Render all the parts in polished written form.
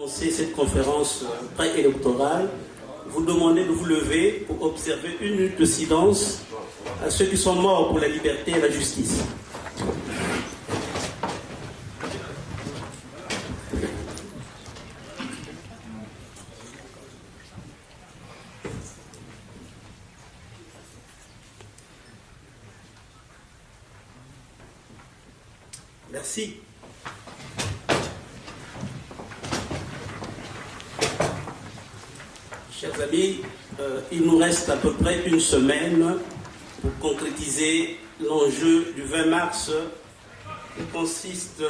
Commencer cette conférence préélectorale, vous demandez de vous lever pour observer une minute de silence à ceux qui sont morts pour la liberté et la justice. Merci. Chers amis, il nous reste à peu près une semaine pour concrétiser l'enjeu du 20 mars qui consiste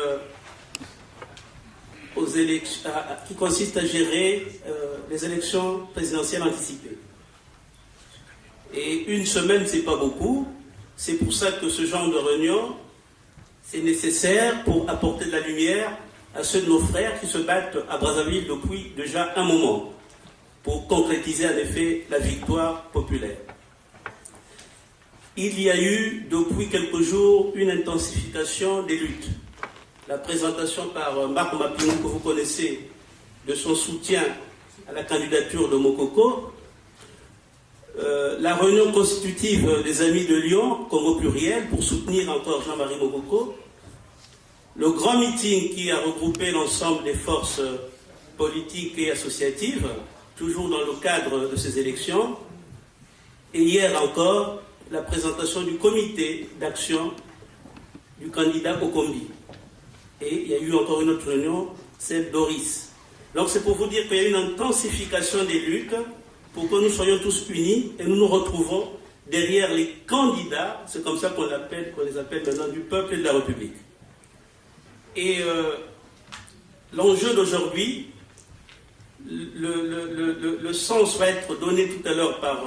à gérer les élections présidentielles anticipées. Et une semaine, c'est pas beaucoup. C'est pour ça que ce genre de réunion, c'est nécessaire pour apporter de la lumière à ceux de nos frères qui se battent à Brazzaville depuis déjà un moment, pour concrétiser en effet la victoire populaire. Il y a eu depuis quelques jours une intensification des luttes. La présentation par Marc Mapingou, que vous connaissez, de son soutien à la candidature de Mokoko, la réunion constitutive des Amis de Lyon, Congo pluriel, pour soutenir encore Jean-Marie Mokoko, le grand meeting qui a regroupé l'ensemble des forces politiques et associatives, toujours dans le cadre de ces élections, et hier encore, la présentation du comité d'action du candidat Okombi. Et il y a eu encore une autre réunion, celle d'Oris. Donc c'est pour vous dire qu'il y a une intensification des luttes pour que nous soyons tous unis et nous nous retrouvons derrière les candidats, c'est comme ça qu'on les appelle maintenant, du peuple et de la République. Et l'enjeu d'aujourd'hui, le sens va être donné tout à l'heure par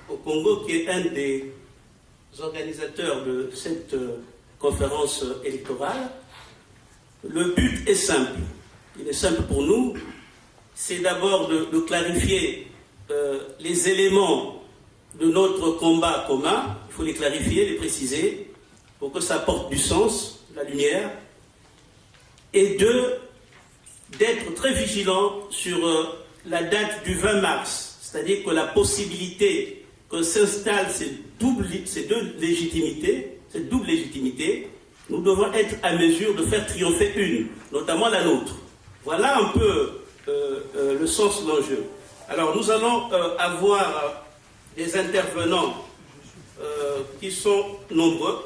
Okongo, qui est un des organisateurs de cette conférence électorale. Le but est simple. Il est simple pour nous. C'est d'abord de clarifier les éléments de notre combat commun. Il faut les clarifier, les préciser, pour que ça apporte du sens, de la lumière. Et d'être très vigilant sur la date du 20 mars. C'est-à-dire que la possibilité que s'installe cette double légitimité, nous devons être à mesure de faire triompher une, notamment la nôtre. Voilà un peu le sens de l'enjeu. Alors nous allons avoir des intervenants qui sont nombreux.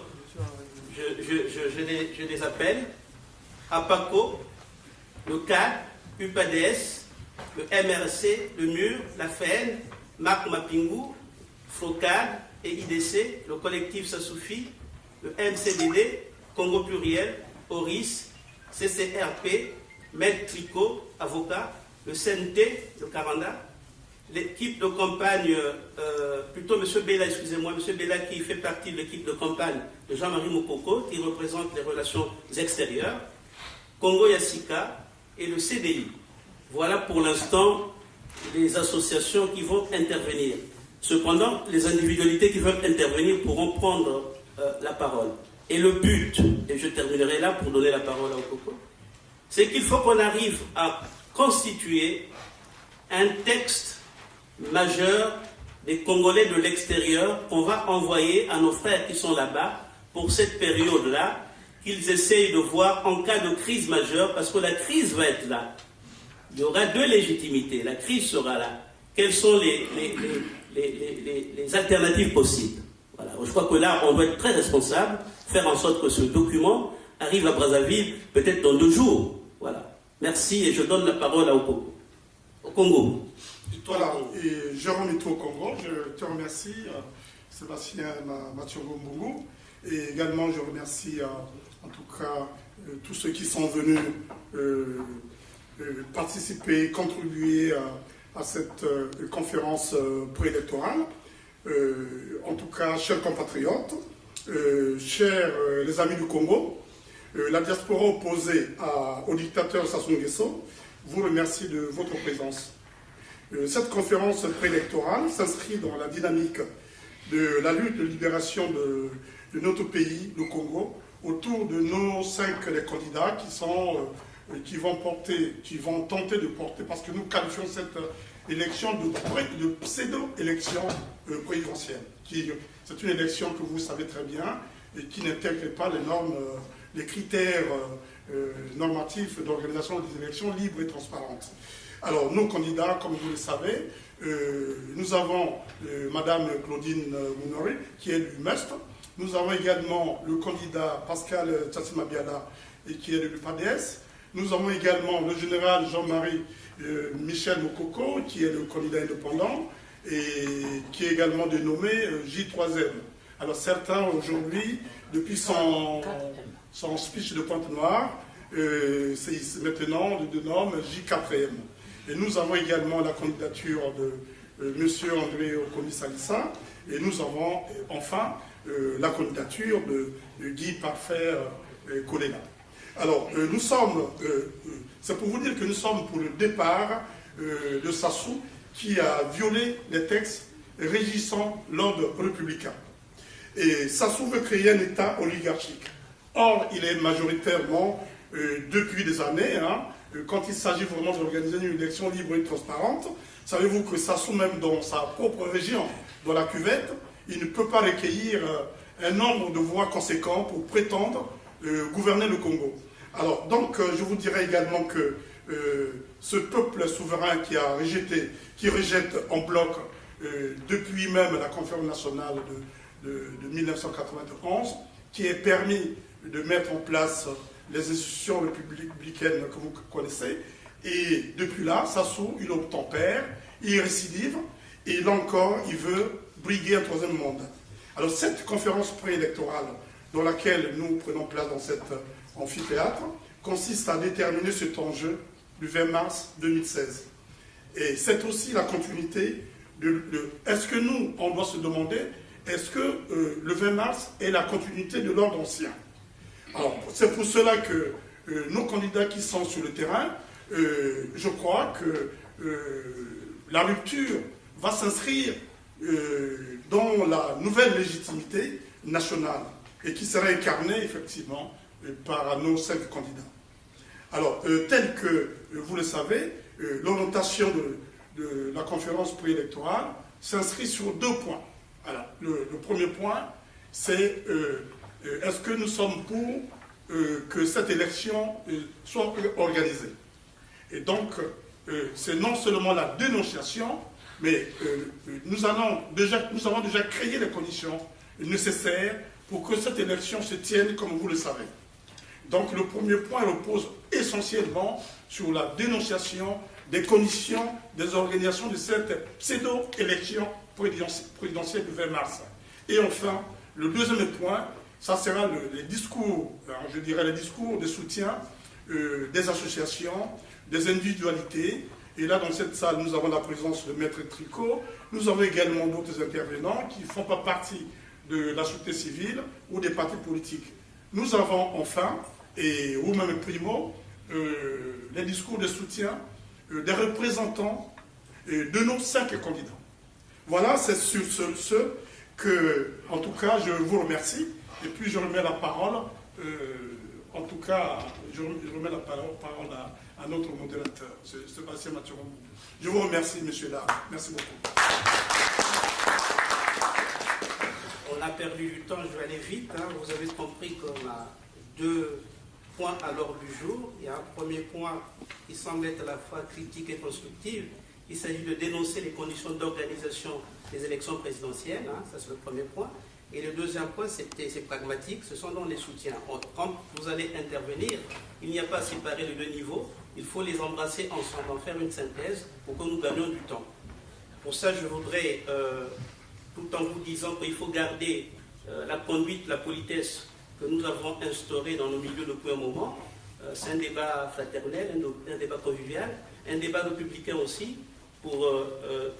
Je les appelle. APACO, le CAD, UPADS, le MRC, le MUR, la FEN, Marc Mapingou, FOCAD et IDC, le collectif Ça Suffit, le MCDD, Congo pluriel, ORIS, CCRP, Maître Tricot, avocat, le CNT, le Caranda, l'équipe de campagne, plutôt M. Bella, excusez-moi, M. Bella qui fait partie de l'équipe de campagne de Jean-Marie Mokoko, qui représente les relations extérieures, Congo Yassika et le CDI. Voilà pour l'instant les associations qui vont intervenir. Cependant, les individualités qui veulent intervenir pourront prendre la parole. Et le but, et je terminerai là pour donner la parole à Okoko, c'est qu'il faut qu'on arrive à constituer un texte majeur des Congolais de l'extérieur qu'on va envoyer à nos frères qui sont là-bas pour cette période-là, qu'ils essayent de voir en cas de crise majeure, parce que la crise va être là. Il y aura deux légitimités, la crise sera là. Quelles sont les alternatives possibles? Voilà. Je crois que là, on doit être très responsable, faire en sorte que ce document arrive à Brazzaville peut-être dans 2 jours. Voilà. Merci et je donne la parole à Okoko. Au Congo. Voilà, et Jérôme Ito au Congo, je te remercie, Sébastien Mathiongo Mbungu, et également je remercie en tout cas tous ceux qui sont venus participer, contribuer à cette conférence préélectorale. En tout cas, chers compatriotes, chers les amis du Congo, la diaspora opposée au dictateur Sassou Nguesso vous remercie de votre présence. Cette conférence préélectorale s'inscrit dans la dynamique de la lutte de libération de notre pays, le Congo, autour de nos 5 candidats qui sont qui vont tenter de porter, parce que nous qualifions cette élection de pseudo-élection présidentielle. C'est une élection que vous savez très bien et qui n'intègre pas les normes, les critères normatifs d'organisation des élections libres et transparentes. Alors, nos candidats, comme vous le savez, nous avons Madame Claudine Mounori, qui est du MEST. Nous avons également le candidat Pascal Tchatsimabiala, qui est de l'UPADS. Nous avons également le général Jean-Marie Michel Mokoko, qui est le candidat indépendant, et qui est également dénommé J3M. Alors certains, aujourd'hui, depuis son speech de Pointe-Noire, c'est maintenant le dénomme J4M. Et nous avons également la candidature de M. André Okomi-Salissa, et nous avons enfin la candidature de Guy Parfait Kolela. Alors, c'est pour vous dire que nous sommes pour le départ de Sassou, qui a violé les textes régissant l'ordre républicain. Et Sassou veut créer un État oligarchique. Or, il est majoritairement, depuis des années, quand il s'agit vraiment d'organiser une élection libre et transparente, savez-vous que Sassou, même dans sa propre région, dans la cuvette, il ne peut pas recueillir un nombre de voix conséquent pour prétendre gouverner le Congo. Alors, donc, je vous dirais également que ce peuple souverain qui rejette en bloc, depuis même la conférence nationale de 1991, qui est permis de mettre en place les institutions républicaines que vous connaissez, et depuis là, Sassou, il obtempère, il récidive, et là encore, il veut briguer un troisième mandat. Alors, cette conférence préélectorale, dans laquelle nous prenons place dans cet amphithéâtre, consiste à déterminer cet enjeu du 20 mars 2016. Et c'est aussi la continuité est-ce que nous, on doit se demander, est-ce que le 20 mars est la continuité de l'ordre ancien? Alors, c'est pour cela que nos candidats qui sont sur le terrain, je crois que la rupture va s'inscrire dans la nouvelle légitimité nationale et qui sera incarnée effectivement par nos 5 candidats. Alors, tel que vous le savez, l'orientation de la conférence préélectorale s'inscrit sur 2 points. Alors, le premier point, c'est est-ce que nous sommes pour que cette élection soit organisée? Et donc, c'est non seulement la dénonciation, mais nous avons déjà créé les conditions nécessaires pour que cette élection se tienne comme vous le savez. Donc le premier point repose essentiellement sur la dénonciation des conditions des organisations de cette pseudo-élection présidentielle du 20 mars. Et enfin, le deuxième point, ça sera les discours, je dirais les discours de soutien des associations, des individualités. Et là, dans cette salle, nous avons la présence de Maître Tricot. Nous avons également d'autres intervenants qui ne font pas partie de la société civile ou des partis politiques. Nous avons enfin, et vous-même primo, les discours de soutien des représentants de nos 5 candidats. Voilà, c'est sur ce que, en tout cas, je vous remercie. Et puis je remets la parole, en tout cas, je remets la parole à notre modérateur, Sébastien Mathuron. Je vous remercie, monsieur Lar. Merci beaucoup. On a perdu du temps, je vais aller vite. Vous avez compris qu'on a 2 points à l'ordre du jour. Il y a un premier point qui semble être à la fois critique et constructif. Il s'agit de dénoncer les conditions d'organisation des élections présidentielles. Ça, c'est le premier point. Et le deuxième point, c'est pragmatique, ce sont donc les soutiens. Quand vous allez intervenir, il n'y a pas à séparer les 2 niveaux, il faut les embrasser ensemble, en faire une synthèse pour que nous gagnions du temps. Pour ça, je voudrais, tout en vous disant qu'il faut garder la conduite, la politesse que nous avons instaurée dans nos milieux depuis un moment, c'est un débat fraternel, un débat convivial, un débat républicain aussi, pour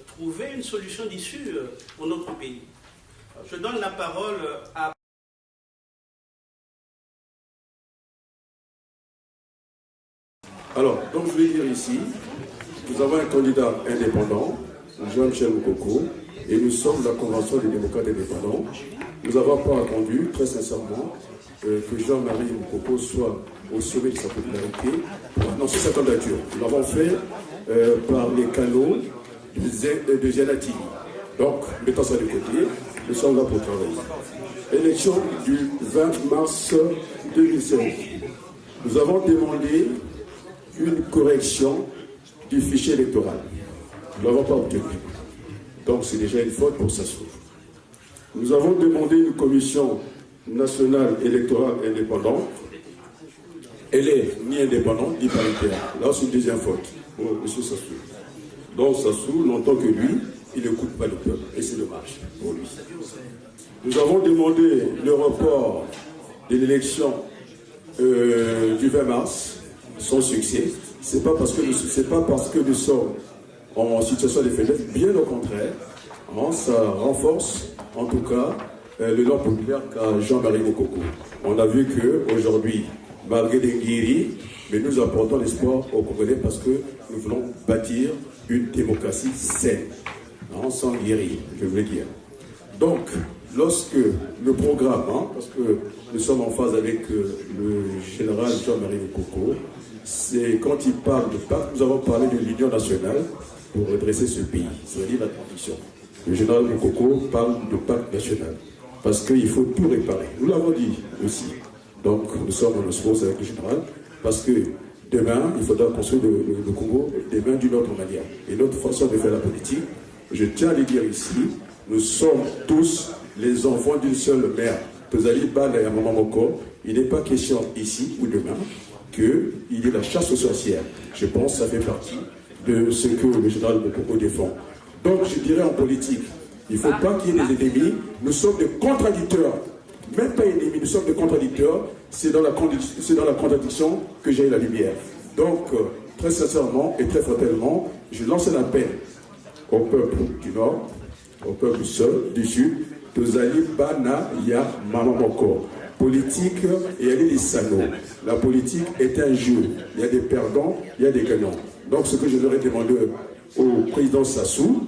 trouver une solution d'issue pour notre pays. Je donne la parole à... Alors, donc je vais dire ici, nous avons un candidat indépendant Jean-Michel Mokoko, et nous sommes la Convention des démocrates indépendants. Nous n'avons pas attendu, très sincèrement, que Jean-Marie Mokoko soit au sommet de sa popularité pour annoncer sa candidature. Nous l'avons fait par les canaux de Zianatini. Donc, mettons ça de côté, nous sommes là pour travailler. Élection du 20 mars 2016. Nous avons demandé une correction du fichier électoral. Nous ne l'avons pas obtenu. Donc c'est déjà une faute pour Sassou. Nous avons demandé une commission nationale électorale indépendante. Elle est ni indépendante ni paritaire. Là, c'est une deuxième faute pour M. Sassou. Donc Sassou, longtemps que lui, il n'écoute pas le peuple. Et c'est dommage pour lui. Nous avons demandé le report de l'élection du 20 mars, sans succès. Ce n'est pas parce que nous sommes en situation de faiblesse, bien au contraire. Ça renforce, en tout cas, le nom populaire qu'a Jean-Marie Mokoko. On a vu qu'aujourd'hui, malgré des guéris, mais nous apportons l'espoir aux Congolais parce que nous voulons bâtir une démocratie saine, sans guéris, je veux dire. Donc, lorsque le programme, parce que nous sommes en phase avec le général Jean-Marie Mokoko, c'est quand il parle de pacte, nous avons parlé de l'Union nationale pour redresser ce pays, c'est-à-dire la transition. Le général Mokoko parle de pacte national, parce qu'il faut tout réparer. Nous l'avons dit aussi. Donc nous sommes en osmose avec le général, parce que demain, il faudra construire le Congo demain d'une autre manière. Et notre façon de faire la politique, je tiens à le dire ici, nous sommes tous les enfants d'une seule mère. Il n'est pas question ici ou demain qu'il y ait la chasse aux sorcières. Je pense que ça fait partie de ce que le général Mokoko défend. Donc je dirais en politique, il ne faut pas qu'il y ait des ennemis, nous sommes des contradicteurs. Même pas ennemis, nous sommes des contradicteurs, c'est dans la contradiction que j'ai la lumière. Donc, très sincèrement et très fraternellement, je lance un appel au peuple du Nord, au peuple du Sud, Tozali Bana Ya Mamamoko. Politique et elle est des salauds. La politique est un jeu. Il y a des perdants, il y a des gagnants. Donc ce que je leur ai demandé au président Sassou,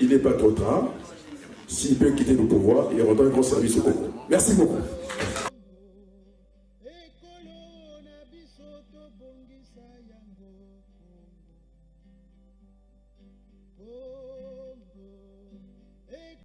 il n'est pas trop tard. S'il peut quitter le pouvoir, il rendra un grand service au Congo. Merci beaucoup.